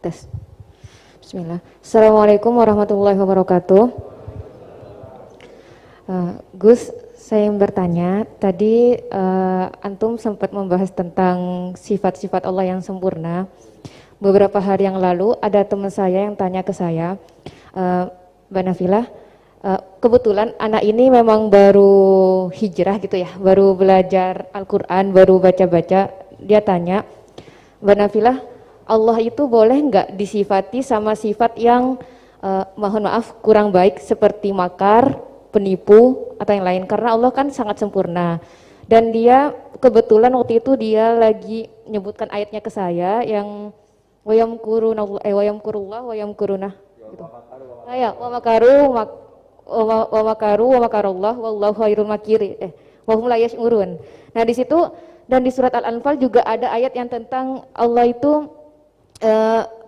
Tes. Bismillah. Assalamualaikum warahmatullahi wabarakatuh. Gus, saya yang bertanya, tadi Antum sempat membahas tentang sifat-sifat Allah yang sempurna. Beberapa hari yang lalu ada teman saya yang tanya ke saya, Mbak Nafilah, kebetulan anak ini memang baru hijrah gitu ya, baru belajar Al-Quran, baru baca-baca. Dia tanya, Mbak Nafilah, Allah itu boleh nggak disifati sama sifat yang mohon maaf kurang baik seperti makar, penipu atau yang lain, karena Allah kan sangat sempurna. Dan dia kebetulan waktu itu dia lagi menyebutkan ayatnya ke saya yang wayamkurullah wayamkuruna gitu. Wa makaru wa makarullah wallahu khairul makiri wa hum la yash'urun. Nah di situ dan di surat Al-Anfal juga ada ayat yang tentang Allah itu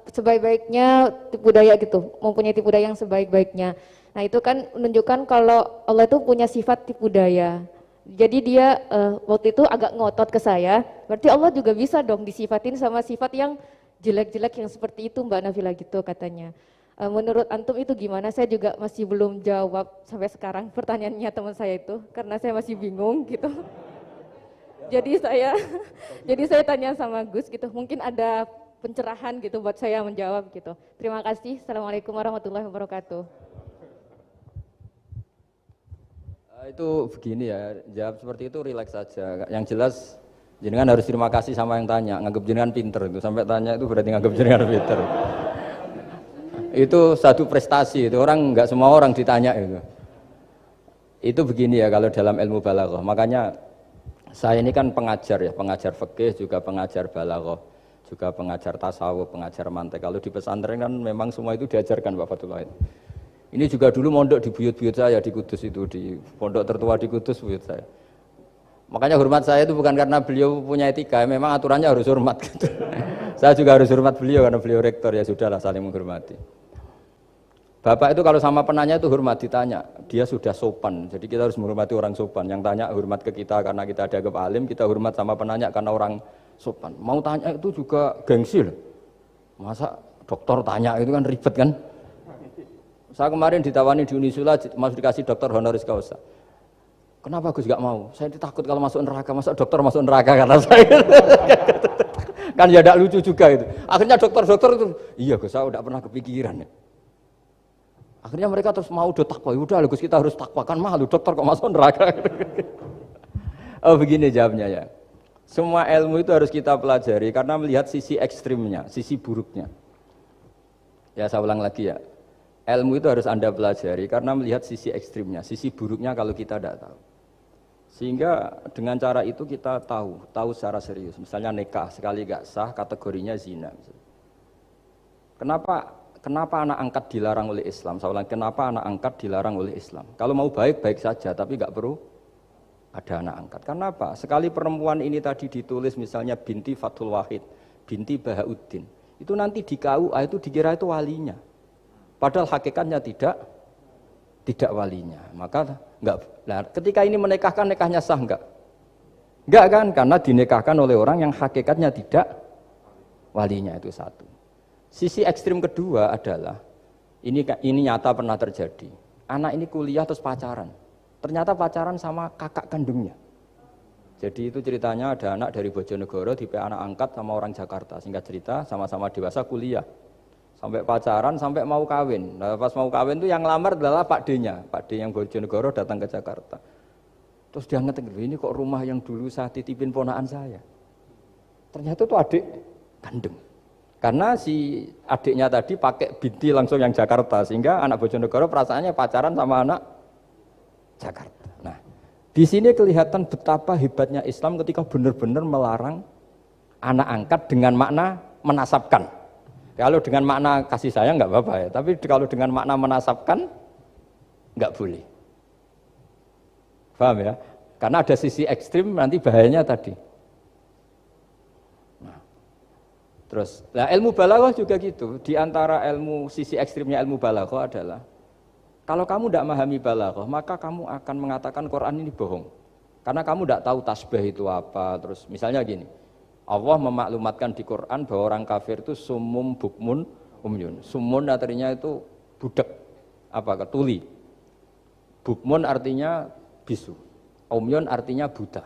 sebaik-baiknya tipu daya gitu, mempunyai tipu daya yang sebaik-baiknya. Nah itu kan menunjukkan kalau Allah itu punya sifat tipu daya. Jadi dia waktu itu agak ngotot ke saya, berarti Allah juga bisa dong disifatin sama sifat yang jelek-jelek yang seperti itu Mbak Nafila gitu katanya. Menurut Antum itu gimana? Saya juga masih belum jawab sampai sekarang pertanyaannya teman saya itu, karena saya masih bingung gitu. Jadi saya tanya sama Gus gitu, mungkin ada pencerahan gitu buat saya menjawab gitu. Terima kasih. Assalamualaikum warahmatullahi wabarakatuh. Itu begini ya, jawab seperti itu rileks saja. Yang jelas jenengan harus terima kasih sama yang tanya, nganggep jenengan pinter itu. Sampai tanya itu berarti nganggep jenengan pinter. Itu satu prestasi, itu orang nggak semua orang ditanya itu. Itu begini ya kalau dalam ilmu balaghah. Makanya saya ini kan pengajar ya, pengajar fikih juga pengajar balaghah, juga pengajar tasawuf, pengajar mantek. Kalau di pesantren kan memang semua itu diajarkan Pak Fatullah. Ini juga dulu mondok di buyut-buyut saya di Kudus itu, di pondok tertua di Kudus buyut saya. Makanya hormat saya itu bukan karena beliau punya etika, memang aturannya harus hormat gitu. Saya juga harus hormat beliau karena beliau rektor, ya sudahlah saling menghormati. Bapak itu kalau sama penanya itu hormat, ditanya, dia sudah sopan. Jadi kita harus menghormati orang sopan. Yang tanya hormat ke kita karena kita dianggap alim, kita hormat sama penanya karena orang sopan. Mau tanya itu juga gengsi loh. Masa dokter tanya itu kan ribet kan? Saya kemarin ditawani di Unisula, masuk dikasih dokter honoris causa. Kenapa Gus gak mau? Saya takut kalau masuk neraka, masa dokter masuk neraka karena saya. Kan ya tidak lucu juga itu. Akhirnya dokter-dokter itu, iya Gus saya udah pernah kepikiran ya. Akhirnya mereka terus mau udah takwa, udah Gus kita harus takwa, kan malu dokter kok masuk neraka. Oh begini jawabnya ya. Semua ilmu itu harus kita pelajari karena melihat sisi ekstrimnya, sisi buruknya. Ya saya ulang lagi ya. Ilmu itu harus Anda pelajari karena melihat sisi ekstrimnya, sisi buruknya kalau kita tidak tahu. Sehingga dengan cara itu kita tahu secara serius. Misalnya nikah sekali gak sah kategorinya zina. Kenapa anak angkat dilarang oleh Islam? Saya ulang, kenapa anak angkat dilarang oleh Islam? Kalau mau baik-baik saja, tapi gak perlu ada anak angkat. Karena apa? Sekali perempuan ini tadi ditulis misalnya binti Fathul Wahid, binti Bahauddin, itu nanti di KUA itu dikira itu walinya. Padahal hakikatnya tidak walinya. Maka enggak. Nah, ketika ini menikahkan, nikahnya sah enggak? Enggak kan? Karena dinikahkan oleh orang yang hakikatnya tidak walinya, itu satu. Sisi ekstrim kedua adalah ini nyata pernah terjadi. Anak ini kuliah terus pacaran. Ternyata pacaran sama kakak kandungnya. Jadi itu ceritanya ada anak dari Bojonegoro tipe anak angkat sama orang Jakarta. Singkat cerita sama-sama dewasa kuliah. Sampai pacaran, sampai mau kawin. Nah, pas mau kawin itu yang lamar adalah Pak D-nya. Pak D yang Bojonegoro datang ke Jakarta. Terus dia ngetik, ini kok rumah yang dulu saya titipin ponaan saya. Ternyata itu adik kandung. Karena si adiknya tadi pakai binti langsung yang Jakarta. Sehingga anak Bojonegoro perasaannya pacaran sama anak Jakarta. Nah, di sini kelihatan betapa hebatnya Islam ketika benar-benar melarang anak angkat dengan makna menasabkan. Kalau dengan makna kasih sayang nggak apa-apa ya, tapi kalau dengan makna menasabkan nggak boleh. Paham ya? Karena ada sisi ekstrim nanti bahayanya tadi. Nah, terus, ilmu balaghah juga gitu. Di antara sisi ekstrimnya ilmu balaghah adalah kalau kamu tidak memahami balaghah, maka kamu akan mengatakan Quran ini bohong. Karena kamu tidak tahu tasbih itu apa. Terus misalnya gini. Allah memaklumatkan di Quran bahwa orang kafir itu sumum bukmun umyun. Sumun artinya itu budak, tuli. Bukmun artinya bisu. Umyun artinya buta.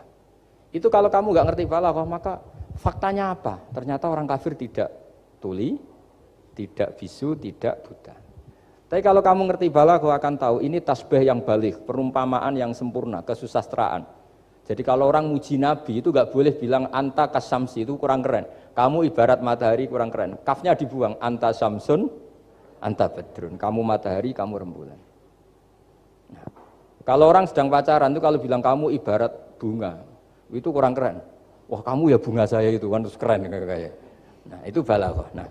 Itu kalau kamu nggak ngerti balaghah, maka faktanya apa? Ternyata orang kafir tidak tuli, tidak bisu, tidak buta. Tapi kalau kamu ngerti balaghah akan tahu ini tasbih yang balik, perumpamaan yang sempurna, kesusastraan. Jadi kalau orang muji Nabi itu nggak boleh bilang anta kasamsi, itu kurang keren. Kamu ibarat matahari, kurang keren. Kafnya dibuang, anta samsun, anta badrun. Kamu matahari, kamu rembulan. Nah, kalau orang sedang pacaran itu kalau bilang kamu ibarat bunga, itu kurang keren. Wah kamu ya bunga saya itu kan, terus keren kayak. Nah itu balaghah. Nah,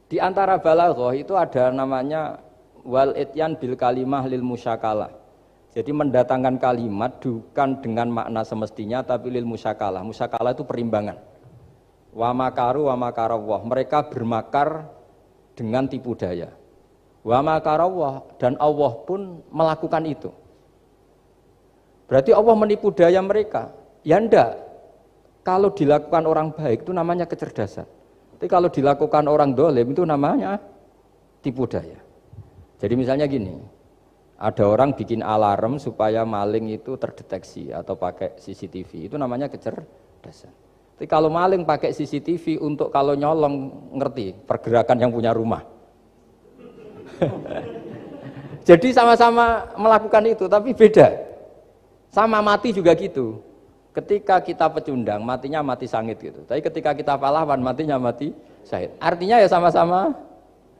di antara balaghah itu ada namanya wal ityan bil kalimah lil musyakalah. Jadi mendatangkan kalimat bukan dengan makna semestinya tapi lil musyakalah. Musyakalah itu perimbangan. Wa makaru wa makarawah. Mereka bermakar dengan tipu daya. Wa makarawah, dan Allah pun melakukan itu. Berarti Allah menipu daya mereka. Ya enggak. Kalau dilakukan orang baik itu namanya kecerdasan. Tapi kalau dilakukan orang dolim itu namanya tipu daya. Jadi misalnya gini, ada orang bikin alarm supaya maling itu terdeteksi atau pakai CCTV, itu namanya kecerdasan. Tapi kalau maling pakai CCTV untuk kalau nyolong, ngerti pergerakan yang punya rumah. Jadi sama-sama melakukan itu, tapi beda. Sama mati juga gitu. Ketika kita pecundang, matinya mati sangit gitu. Tapi ketika kita pahlawan, matinya mati syahid. Artinya ya sama-sama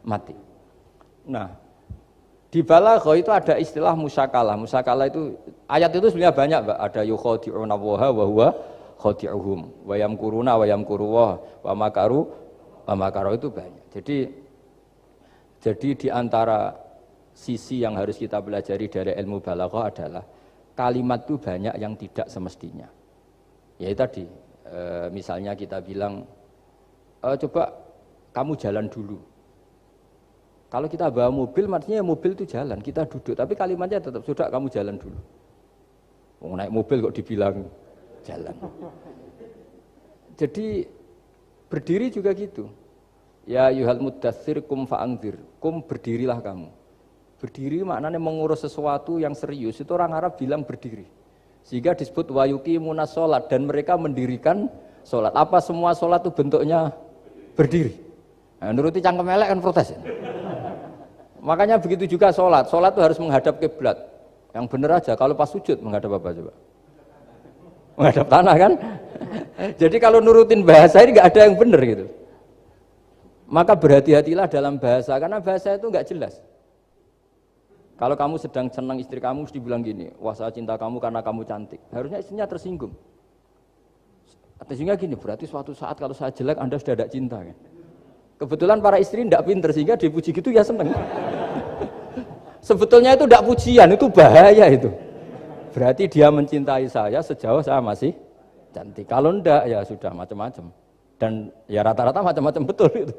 mati. Nah, di balaghah itu ada istilah musyakalah. Musyakalah itu, ayat itu sebenarnya banyak, Mbak. Ada yukhadi'una Allaha wa huwa khadi'uhum. Wa yamkuruna wa yamkuruwah wa makaru wa makaru, itu banyak. Jadi di antara sisi yang harus kita pelajari dari ilmu balaghah adalah kalimat itu banyak yang tidak semestinya. Ya tadi, misalnya kita bilang, coba kamu jalan dulu. Kalau kita bawa mobil, maksudnya mobil itu jalan, kita duduk. Tapi kalimatnya tetap, sudah kamu jalan dulu. Mau naik mobil kok dibilang jalan. Jadi berdiri juga gitu. Ya yuhal muddatsir kum fa'angdir. Kum, berdirilah kamu. Berdiri maknanya mengurus sesuatu yang serius. Itu orang Arab bilang berdiri. Sehingga disebut wayuki munas sholat, dan mereka mendirikan sholat. Apa semua sholat itu bentuknya berdiri? Nah, nuruti cangkem elek kan protes. Makanya begitu juga sholat. Sholat itu harus menghadap kiblat. Yang benar aja. Kalau pas sujud menghadap apa coba? Menghadap tanah kan? Jadi kalau nurutin bahasa ini nggak ada yang benar gitu. Maka berhati-hatilah dalam bahasa, karena bahasa itu nggak jelas. Kalau kamu sedang senang istri kamu, mesti bilang gini, wah saya cinta kamu karena kamu cantik. Harusnya istrinya tersinggung. Sehingga gini, berarti suatu saat kalau saya jelek, Anda sudah tidak cinta. Kan? Kebetulan para istri tidak pinter, sehingga dipuji gitu ya seneng. Sebetulnya itu tidak pujian, itu bahaya itu. Berarti dia mencintai saya sejauh saya masih cantik. Kalau enggak, ya sudah macam-macam. Dan ya rata-rata macam-macam betul itu.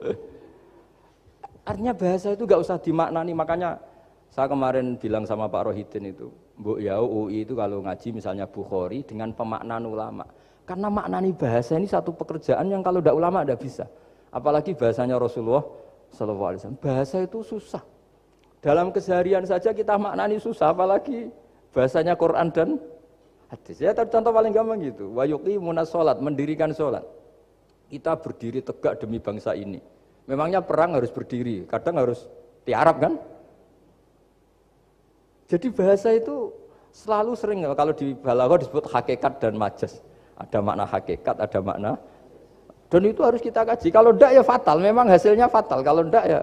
Artinya bahasa itu nggak usah dimaknani, makanya saya kemarin bilang sama Pak Rohidin itu, Mbok ya UI itu kalau ngaji misalnya Bukhari dengan pemaknaan ulama. Karena maknani bahasa ini satu pekerjaan yang kalau tidak ulama tidak bisa. Apalagi bahasanya Rasulullah SAW. Bahasa itu susah. Dalam keseharian saja kita maknani susah, apalagi bahasanya Quran dan hadis. Ya contoh paling gampang gitu. Wa yuqimunas sholat, mendirikan sholat. Kita berdiri tegak demi bangsa ini. Memangnya perang harus berdiri, kadang harus tiarap kan? Jadi bahasa itu selalu sering, kalau di balaghah disebut hakikat dan majas. Ada makna hakikat, ada makna. Dan itu harus kita kaji. Kalau enggak ya fatal, memang hasilnya fatal. Kalau enggak ya.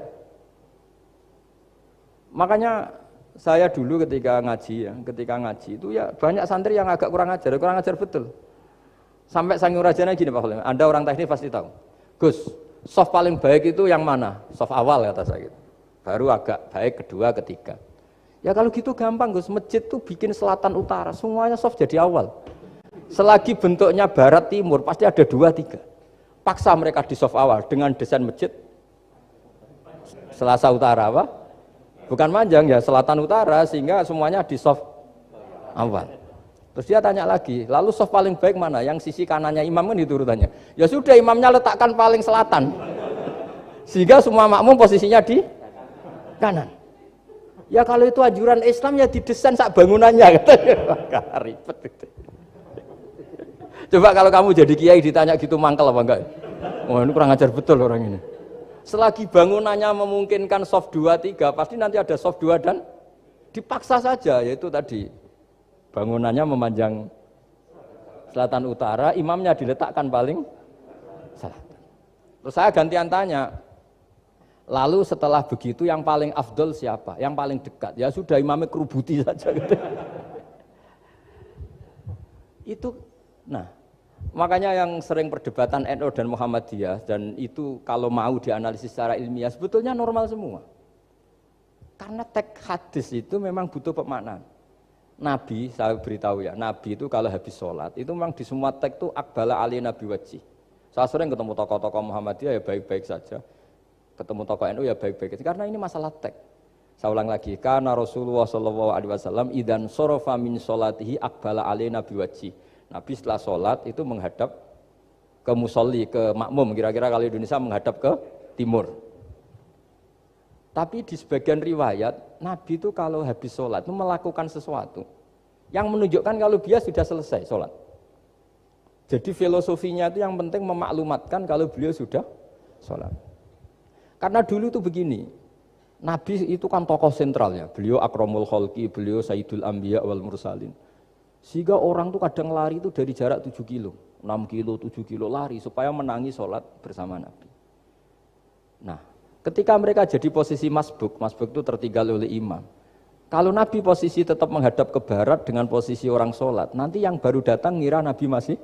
Makanya saya dulu ketika ngaji itu ya banyak santri yang agak kurang ajar betul. Sampai Sangyur Rajana gini Pak Khalil, Anda orang teknik pasti tahu. Gus, soft paling baik itu yang mana? Soft awal kata saya gitu. Baru agak baik kedua, ketiga. Ya kalau gitu gampang Gus, masjid tuh bikin selatan utara, semuanya soft jadi awal. Selagi bentuknya barat timur, pasti ada 2-3. Paksa mereka di soft awal dengan desain masjid selasa utara apa? Bukan panjang ya, selatan utara, sehingga semuanya di soft awal. Terus dia tanya lagi, lalu soft paling baik mana? Yang sisi kanannya imam kan itu urutannya. Ya sudah, imamnya letakkan paling selatan. Sehingga semua makmum posisinya di kanan. Ya kalau itu anjuran Islam ya didesain sak bangunannya katanya. Ribet itu. Coba kalau kamu jadi kiai ditanya gitu mangkel apa enggak? Wah ini kurang ajar betul orang ini. Selagi bangunannya memungkinkan soft 2, 3, pasti nanti ada soft 2 dan dipaksa saja, yaitu tadi bangunannya memanjang selatan utara, imamnya diletakkan paling selatan. Terus saya gantian tanya, lalu setelah begitu yang paling afdol siapa? Yang paling dekat? Ya sudah imamnya kerubuti saja gitu. Itu, nah makanya yang sering perdebatan NU dan Muhammadiyah, dan itu kalau mau dianalisis secara ilmiah sebetulnya normal semua. Karena teks hadis itu memang butuh pemaknaan. Nabi, saya beritahu ya, Nabi itu kalau habis sholat, itu memang di semua teks itu akbala ali nabi wajih. Saya sering ketemu tokoh-tokoh Muhammadiyah ya baik-baik saja, ketemu tokoh NU ya baik-baik saja, karena ini masalah teks. Saya ulang lagi, karena Rasulullah SAW idan sorofa min sholatihi akbala ali nabi wajih. Nabi setelah sholat itu menghadap ke musolli, ke makmum, kira-kira kalau Indonesia menghadap ke timur. Tapi di sebagian riwayat, Nabi itu kalau habis sholat itu melakukan sesuatu yang menunjukkan kalau dia sudah selesai sholat. Jadi filosofinya itu yang penting memaklumatkan kalau beliau sudah sholat. Karena dulu itu begini, Nabi itu kan tokoh sentralnya, beliau akramul khalqi, beliau sayyidul anbiya wal mursalin. Sehingga orang tuh kadang lari itu dari jarak 7 kilo, 6 kilo, 7 kilo lari supaya menangi sholat bersama Nabi. Nah, ketika mereka jadi posisi masbuk itu tertinggal oleh imam. Kalau Nabi posisi tetap menghadap ke barat dengan posisi orang sholat, nanti yang baru datang ngira Nabi masih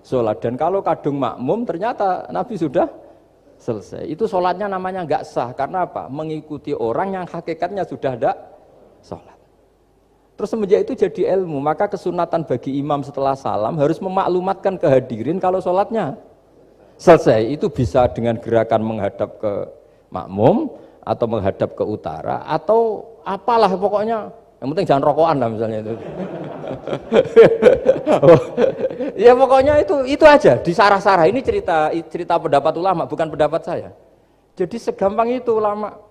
sholat. Dan kalau kadung makmum ternyata Nabi sudah selesai. Itu sholatnya namanya nggak sah. Karena apa? Mengikuti orang yang hakikatnya sudah tidak sholat. Terus semenjak itu jadi ilmu, maka kesunatan bagi imam setelah salam harus memaklumatkan ke hadirin kalau sholatnya selesai. Itu bisa dengan gerakan menghadap ke makmum atau menghadap ke utara atau apalah pokoknya, yang penting jangan rokokan lah misalnya itu. Ya pokoknya itu aja disarah-sarah. Ini cerita pendapat ulama, bukan pendapat saya. Jadi segampang itu ulama.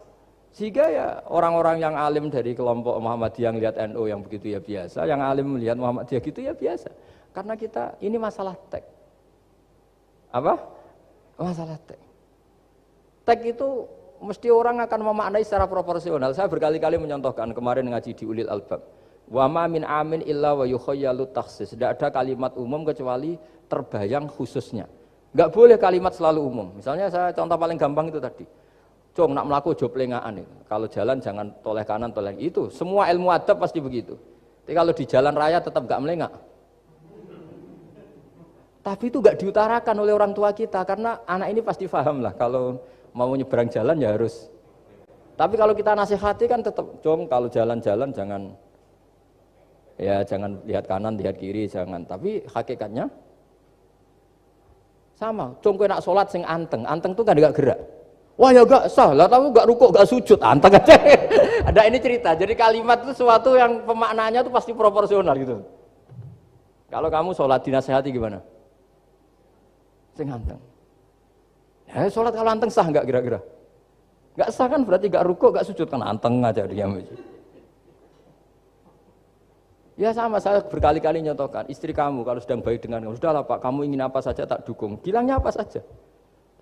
Sehingga ya orang-orang yang alim dari kelompok Muhammadiyah yang lihat NU yang begitu ya biasa, yang alim melihat Muhammadiyah gitu ya biasa. Karena kita ini masalah teks. Apa? Masalah teks. Teks itu mesti orang akan memaknai secara proporsional. Saya berkali-kali menyontohkan kemarin ngaji di Ulil Albab. Wa ma min amin illa wa yukhayyalu takhsis. Tidak ada kalimat umum kecuali terbayang khususnya. Enggak boleh kalimat selalu umum. Misalnya saya contoh paling gampang itu tadi. Cung nak melaku job lengaan itu. Kalau jalan jangan toleh kanan toleh itu. Semua ilmu adab pasti begitu. Tapi kalau di jalan raya tetap enggak melengak. Tapi itu enggak diutarakan oleh orang tua kita karena anak ini pasti paham lah kalau mau nyebrang jalan ya harus. Tapi kalau kita nasihati kan tetap, Cung kalau jalan-jalan jangan lihat kanan, lihat kiri, jangan. Tapi hakikatnya sama. Cung kowe nak sholat sing anteng tuh kan enggak gerak. Wah ya enggak sah, lah tahu enggak rukuk, enggak sujud, anteng aja. Ada ini cerita. Jadi kalimat itu sesuatu yang pemaknaannya itu pasti proporsional gitu. Kalau kamu sholat dinasihati gimana? Sing anteng. Ya sholat kalau anteng sah enggak kira-kira? Enggak sah kan berarti enggak rukuk, enggak sujud kan anteng aja diam aja. Ya sama, saya berkali-kali nyontohkan, istri kamu kalau sedang baik dengan kamu, sudahlah Pak, kamu ingin apa saja tak dukung. Bilangnya apa saja.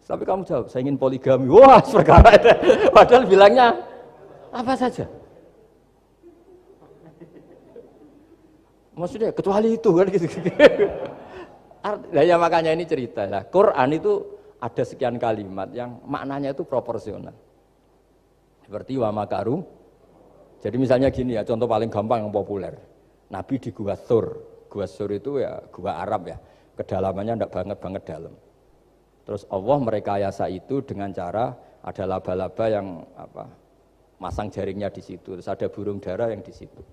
Tapi kamu jawab, saya ingin poligami. Wah, perkara itu. Padahal bilangnya apa saja. Maksudnya kecuali itu kan gitu. Nah, ya makanya ini cerita. Nah, Quran itu ada sekian kalimat yang maknanya itu proporsional. Seperti wa makaru. Jadi misalnya gini ya, contoh paling gampang yang populer. Nabi di Gua Thur. Gua Thur itu ya gua Arab ya. Kedalamannya enggak banget dalam. Terus Allah merekayasa itu dengan cara ada laba-laba yang masang jaringnya di situ, terus ada burung dara yang di situ.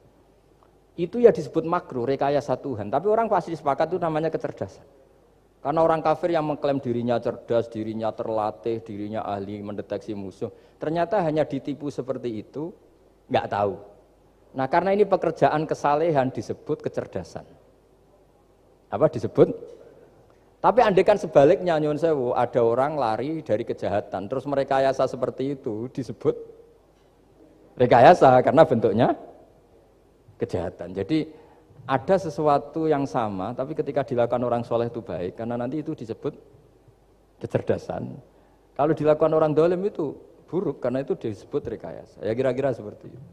Itu ya disebut makruh, rekayasa Tuhan. Tapi orang pasti sepakat itu namanya kecerdasan. Karena orang kafir yang mengklaim dirinya cerdas, dirinya terlatih, dirinya ahli mendeteksi musuh, ternyata hanya ditipu seperti itu, nggak tahu. Nah karena ini pekerjaan kesalehan disebut kecerdasan. apa disebut. Tapi andaikan sebaliknya nyuwun sewu, ada orang lari dari kejahatan, terus merekayasa seperti itu disebut rekayasa karena bentuknya kejahatan. Jadi ada sesuatu yang sama, tapi ketika dilakukan orang soleh itu baik, karena nanti itu disebut kecerdasan. Kalau dilakukan orang dolim itu buruk, karena itu disebut rekayasa. Ya kira-kira seperti itu.